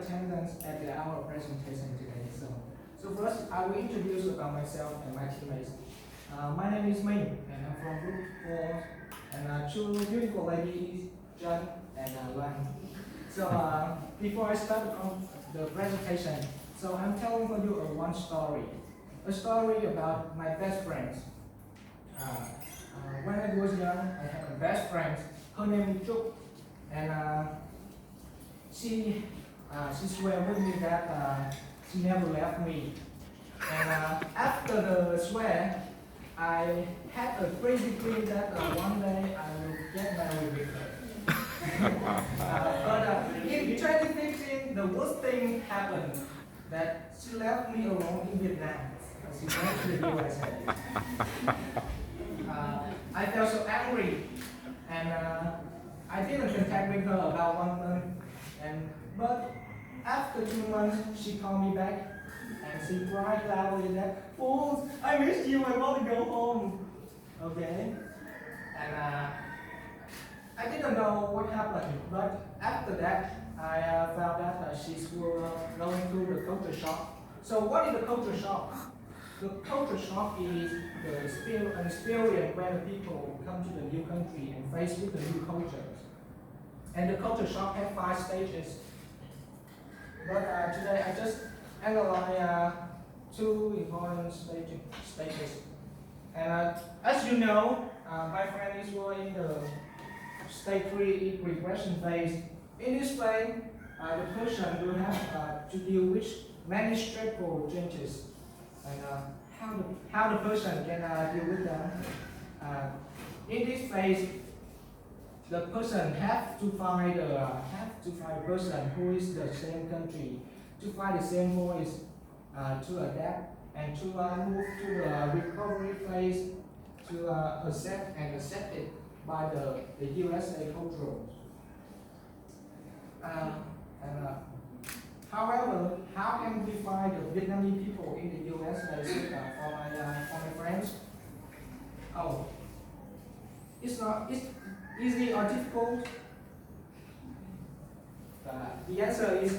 attendance at our presentation today. So first, I will introduce about myself and my teammates. My name is Minh, and I'm from Group 4, and two beautiful ladies, Trân and Lan. So before I start on the presentation, so I'm telling for you one story, a story about my best friends. When I was young, I had a best friend. Her name is Phúc, and she swear with me that she never left me. And after the swear, I had a crazy dream that one day I will get married with her. But in 2015, the worst thing happened, that she left me alone in Vietnam. She went to the USA. I felt so angry, and I didn't contact with her about 1 month. But after 2 months, she called me back, and she cried loudly that, "Oh, I miss you. I want to go home." Okay, and I didn't know what happened. But after that, I found that she's going through the culture shock. So what is the culture shock? The culture shock is the experience when the people come to the new country and face with the new cultures. And the culture shock has 5 stages. But today I just analyze 2 important stages. And as you know, my friend is in the stage 3 regression phase. In this phase, the person will have to deal with many stressful changes. And how the person can deal with them. In this phase, the person have to find a person who is the same country, to find the same voice, to adapt and to move to the recovery phase, to accept and accepted by the USA culture. However, how can we find the Vietnamese people in the USA for my friends? Oh, it's easy or difficult? The answer is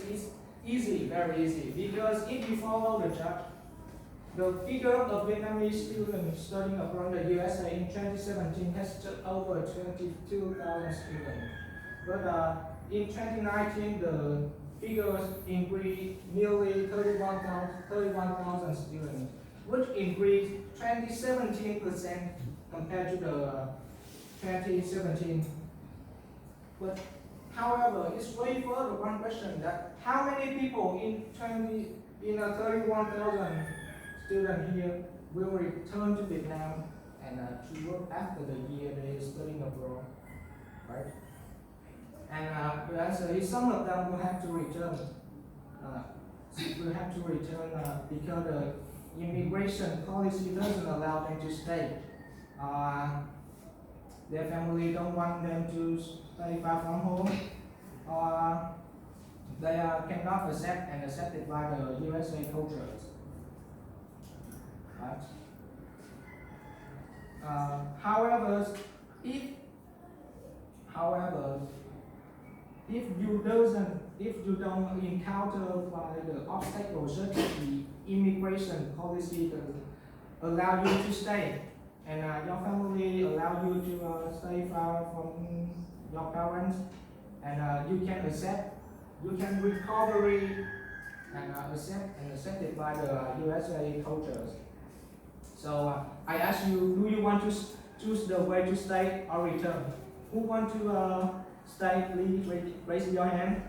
easy, very easy, because if you follow the chart, the figure of Vietnamese students studying abroad the USA in 2017 has just over 22,000 students. But in 2019, the figures increased nearly 31,000 students, which increased 17% compared to the 2017. But however, it's way further one question that how many people in 31,000 students here will return to Vietnam and to work after the year they are studying abroad, right? And the answer is some of them will have to return. Because the immigration policy doesn't allow them to stay. Their family don't want them to stay far from home, or they cannot accept and accepted by the USA culture. Right? However, if you don't encounter by the obstacle such as the immigration policy that allow you to stay, and your family allow you to stay far from your parents, and you can recover and accept and accepted by the USA cultures. So I ask you, do you want to choose the way to stay or return? Who want to stay? Please raise your hand.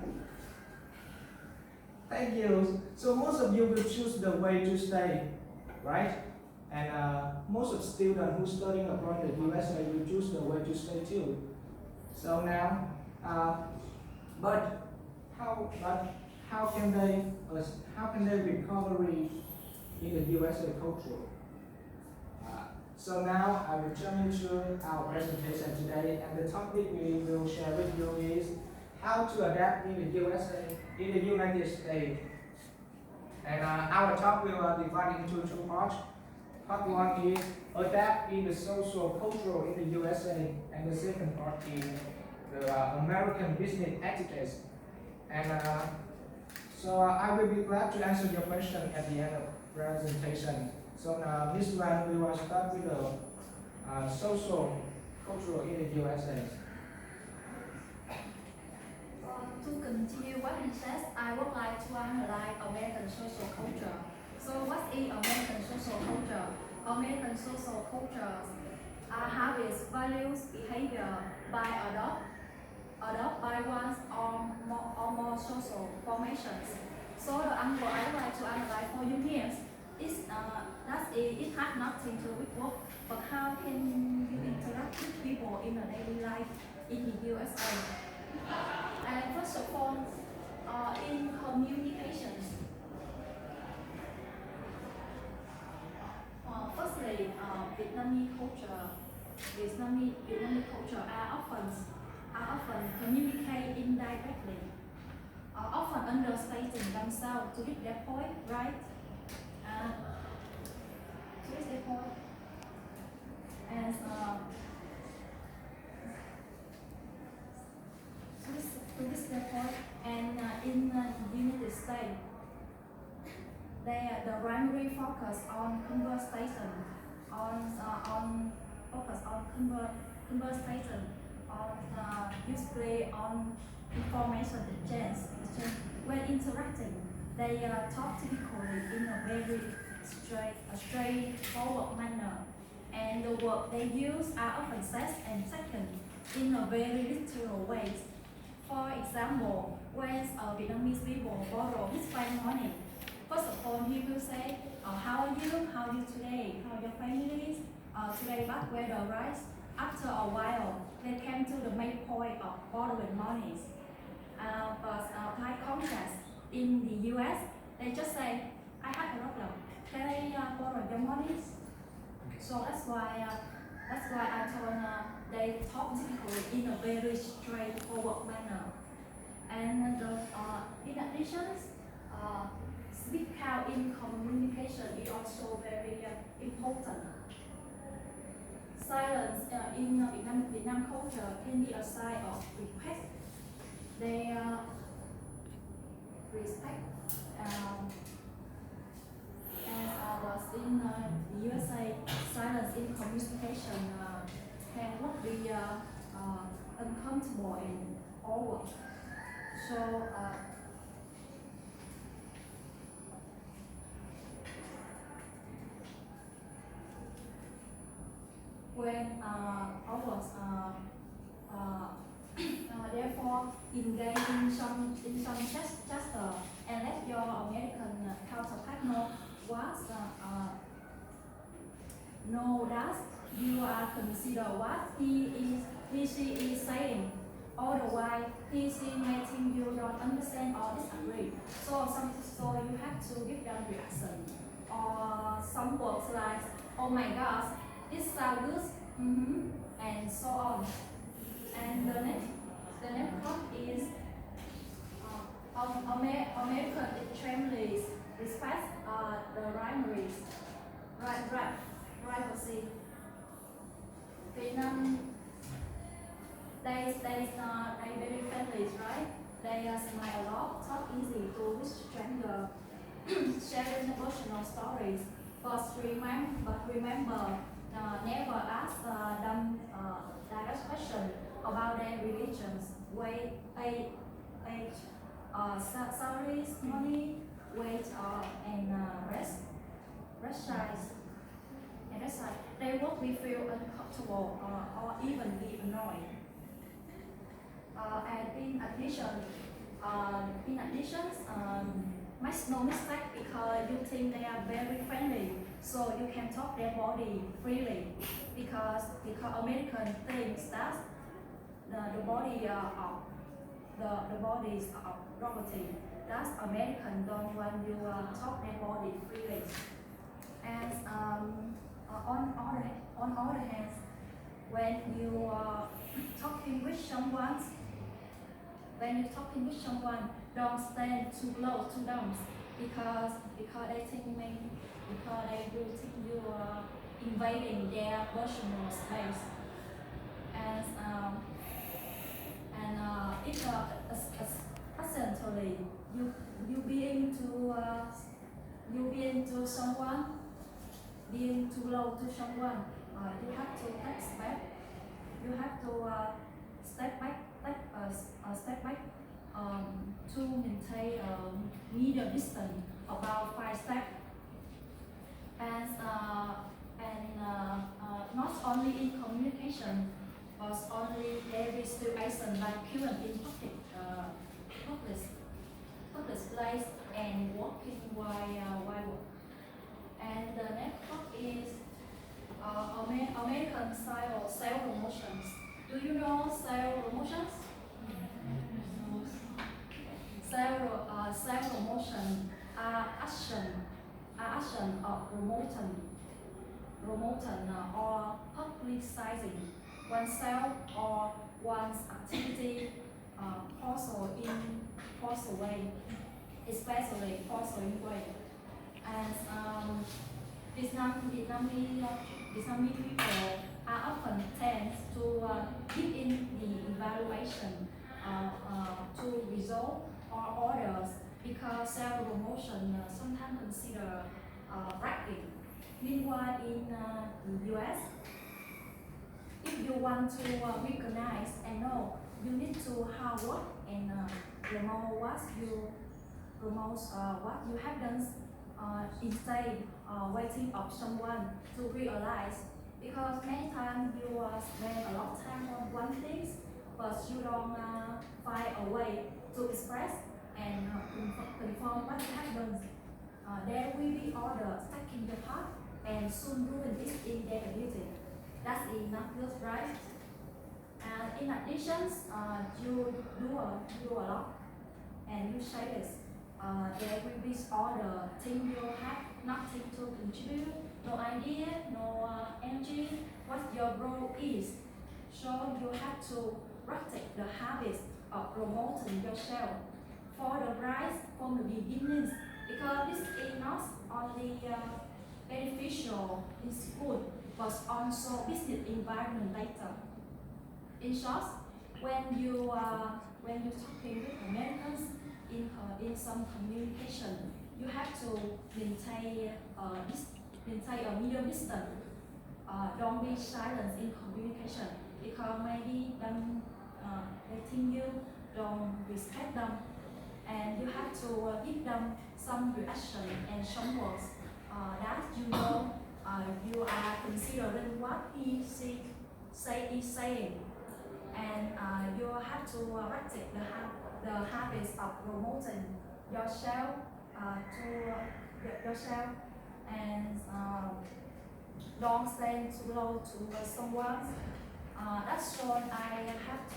Thank you. So most of you will choose the way to stay, right? And most of students who studying abroad in the USA will choose the way to stay too. So now, but how can they recover in the USA culture? So now I will turn to our presentation today, and the topic we will share with you is how to adapt in the USA, in the United States. And our talk will divide into 2 parts. Part 1 is adapt in the social culture in the USA, and the second part is the American business etiquette. And So I will be glad to answer your question at the end of presentation. So now this one we will start with the social cultural in the USA. To continue what he says, I would like to analyze American social culture. So what is American social culture? American social culture are habits, values, behavior by adopt by one or more social formations. So the angle I would like to analyze for you here is that it has nothing to do with work, but how can you interact with people in a daily life in the USA? And first of all, in communications. Firstly, Vietnamese culture are often communicate indirectly, are often understating themselves to reach their point, right? To reach their point. And to this point, and in the United States, the primary focus on conversation, usually on information exchange. When interacting, they talk typically in a very straightforward manner, and the words they use are often said and taken in a very literal ways. For example, when Vietnamese people borrow his friend money, first of all he will say, how are you? How are you today? How are your families? Today bad weather, right? After a while, they came to the main point of borrowing monies. But by contrast, in the US, they just say, I have a problem. Can I borrow your money? So that's why I told they talk typically in a very straightforward manner. And in addition, speak out in communication is also very important. Silence in Vietnam culture can be a sign of respect. They respect. As was in the USA, silence in communication can be uncomfortable and awkward. So when therefore engage in some gesture and let your American counterpart know that you are consider what he she is saying. Otherwise, he she may think you don't understand or disagree. So you have to give them reaction. Or some words like, oh my gosh, it sounds good, and so on. And the next part is American extremely respect the privacy. Vietnam, they very friendly, right? They smile a lot, talk easy to with stranger, sharing personal stories. But remember, never ask them direct question about their religions, age, salaries, money, weight, and rest size. And that's why they won't be feel uncomfortable or even be annoyed. And in addition, make no mistake because you think they are very friendly, so you can talk their body freely because American thinks that the body the bodies of property. That's American don't want you talk their body freely. And on other hand, when you talking with someone, don't stand too close to them because they will think you are invading their personal space. And if accidentally you be been to someone, being too low to someone, you have to take step. You have to step back, step back to maintain a medium distance, about 5 steps. Not only in communication, but only every situation like queuing in public place and walking while work. And the next part is American style self promotions. Do you know self promotions? Self promotion are action of promoting or publicizing oneself or one's activity possible way, especially possible way. And Vietnamese people are often tend to give in the evaluation to resolve or orders because self-promotion sometimes considered bragging. Meanwhile, in the US, if you want to recognize and know, you need to hard work and promote what you have done instead waiting of someone to realize. Because many times you spend a lot of time on one thing, but you don't find a way to express and confirm what you have done. There will be others taking your part and soon doing this in their ability. That's enough good, right? And in addition, you do a lot and you say this. There will be other things you have nothing to contribute, no idea, no energy, what your role is. So you have to practice the habits of promoting yourself for the rise from the beginnings, because this is not only beneficial in school but also business environment later. In short, when you talking with Americans in some communication, you have to maintain a medium distance. Don't be silent in communication because maybe they think you don't respect them, and you have to give them some reaction and some words that you are considering what is saying, and you have to practice the habits of promoting yourself to yourself, and don't stand too low to someone. That's all I have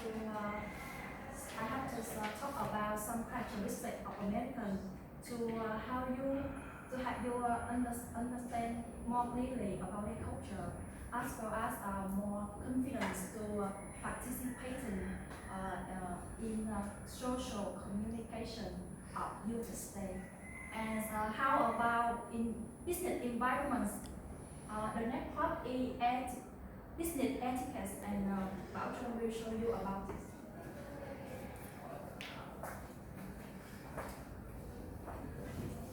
to talk about some characteristics of Americans to have you understand more clearly about their culture, as well as more confidence to participating in social communication of United States. And how about in business environments? The next part is business etiquette, and Bảo Trân will show you about this.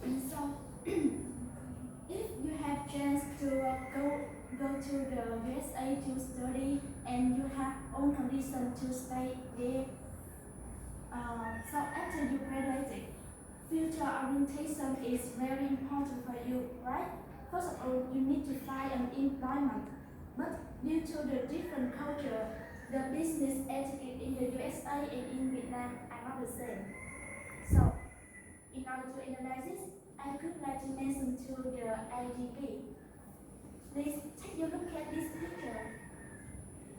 And so, if you have chance to go to the USA to study and you have own condition to stay there, so after you graduate, future orientation is very important for you, right? First of all, you need to find an employment, but due to the different culture, the business etiquette in the USA and in Vietnam are not the same. So, in order to analyze this, I could like to mention to the IDB. Please take a look at this picture.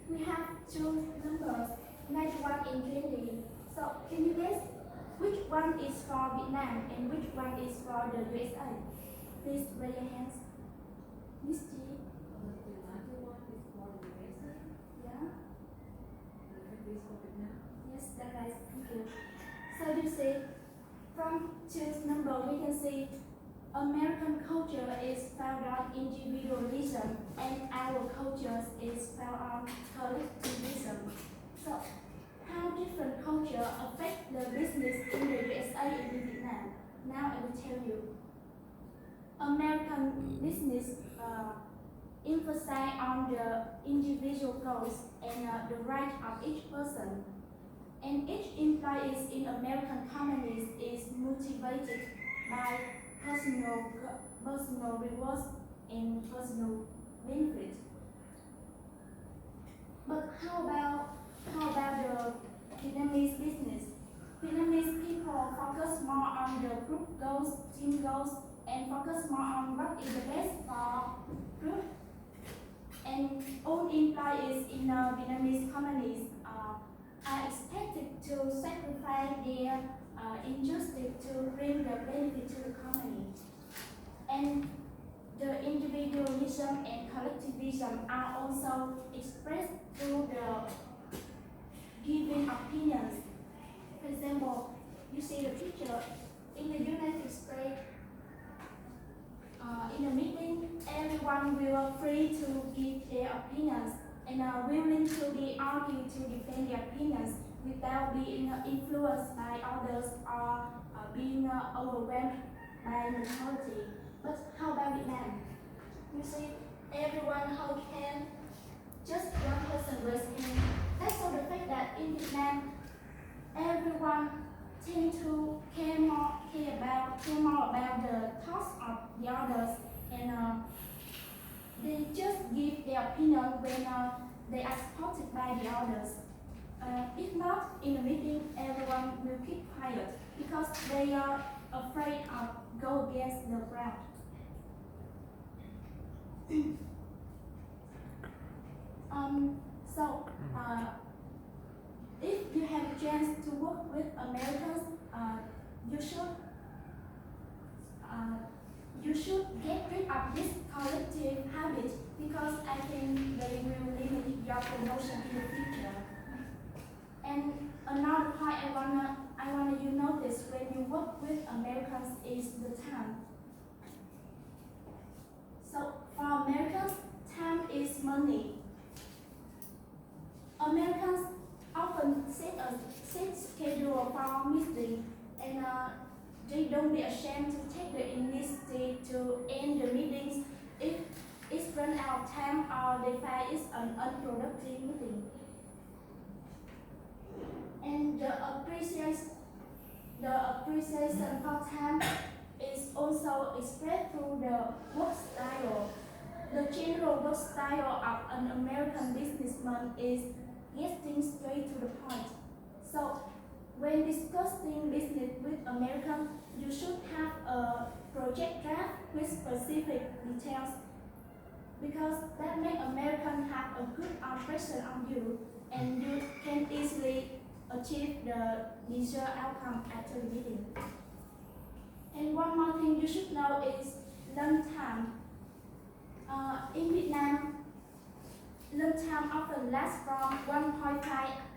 We have two numbers, 91 and 20. So can you guess which one is for Vietnam and which one is for the USA? Please raise your hands. Miss G. Yeah. Yes, that's right. Thank you. So you see, from two numbers we can see American culture is found on individualism and our culture is found on collectivism. So how different culture affect the business in the USA and in Vietnam? Now I will tell you. American business emphasize on the individual goals and the right of each person. And each employee in American companies is motivated by personal rewards and personal benefit. But how about the Vietnamese business? Vietnamese people focus more on the group goals, team goals, and focus more on what is the best for group. And all employees in Vietnamese companies are expected to sacrifice their injustice to bring the benefit to the company. And the individualism and collectivism are also expressed through the giving opinions. For example, you see the picture in the United States. In a meeting, everyone will be free to give their opinions and are willing to be argued to defend their opinions without being influenced by others or being overwhelmed by majority. But how about Vietnam? You see, everyone hold hand, just one person raise hand. That's all the fact that in Vietnam, everyone tend to care more about the thoughts of the others, and they just give their opinion when they are supported by the others. If not, in a meeting, everyone will keep quiet because they are afraid of go against the crowd. If you have a chance to work with Americans, you should get rid of this collective habit because I think they will limit your promotion in the future. And another point I wanna you notice when you work with Americans is the time. So for Americans, time is money. Americans often set schedule for meeting, and they don't be ashamed to take the initiative to end the meetings if it's run out of time or they find it's an unproductive meeting. And the appreciation for time is also expressed through the work style. The general work style of an American businessman is getting straight to the point. So when discussing business with Americans, you should have a project draft with specific details because that makes Americans have a good impression on you and you can easily achieve the desired outcome after the meeting. And one more thing you should know is lunch time. In Vietnam, lunch time often lasts from 1.5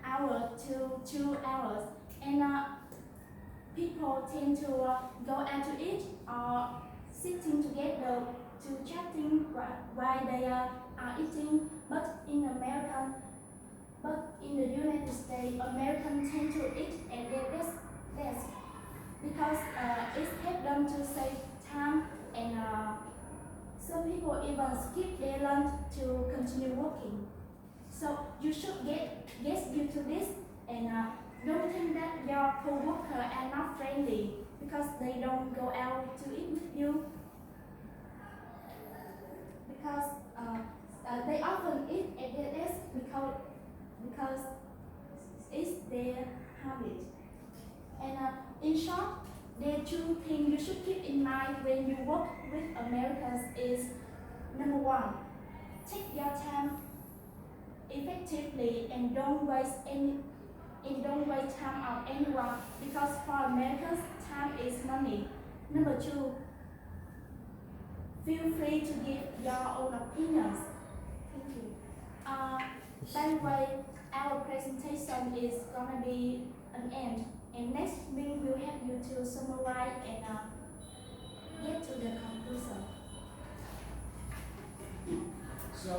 hours to 2 hours, and people tend to go out to eat or sitting together to chatting while they are eating. But in the United States, Americans tend to eat at their desk because it helps them to save time, and some people even skip their lunch to continue working. So you should get used to this, and don't think that your co-workers are not friendly because they don't go out to eat with you. Because they often eat at their desk because it's their habit. And in short, there are two things you should keep in mind when you work with Americans is, number one, take your time effectively and don't waste time on anyone because for Americans, time is money. Number two, feel free to give your own opinions. Thank you. By the way, our presentation is gonna be an end. And next Minh will help you to summarize and get to the conclusion. So,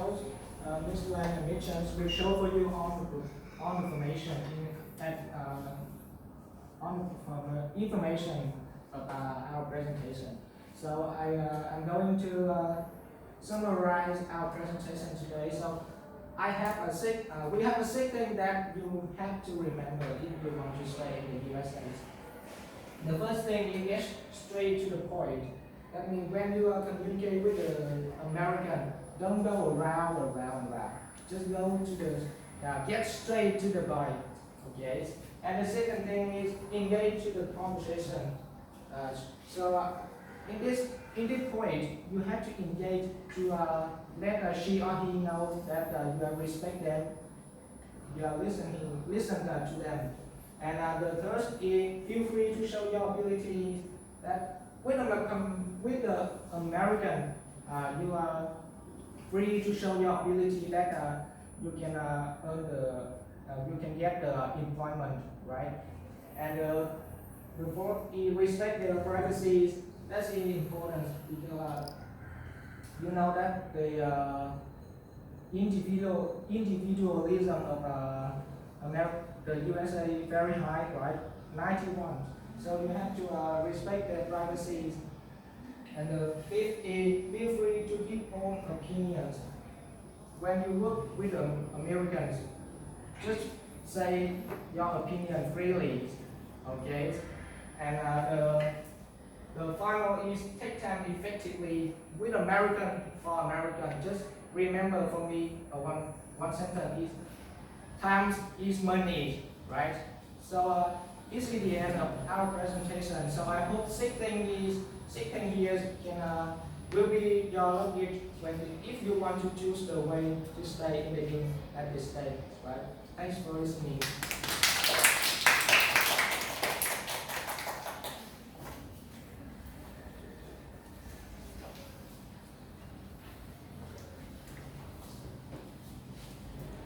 Ms. Lan and Ms. Trân will show for you all the information information about our presentation. So I'm going to summarize our presentation today. So we have a six things that you have to remember if you want to stay in the USA. The first thing is get straight to the point. That means when you communicate with the American, don't go around. Just go to the get straight to the point. Okay. And the second thing is engage to the conversation. In this point, you have to engage to let she or he know that you respect them, you are listen to them. And the third is feel free to show your ability. That with the American, you are free to show your ability that you can you can get the employment, right? And the fourth is respect their privacy. That's really important because you know that the individualism of the USA is very high, right? 91. So you have to respect their privacy. And the fifth is feel free to give own opinions. When you work with Americans, just say your opinion freely, okay? And the final is take time effectively with American for American. Just remember for me one sentence is time is money, right? So it's the end of our presentation. So I hope six things here will be your luggage if you want to choose the way to stay in the United States, right? Thanks for listening.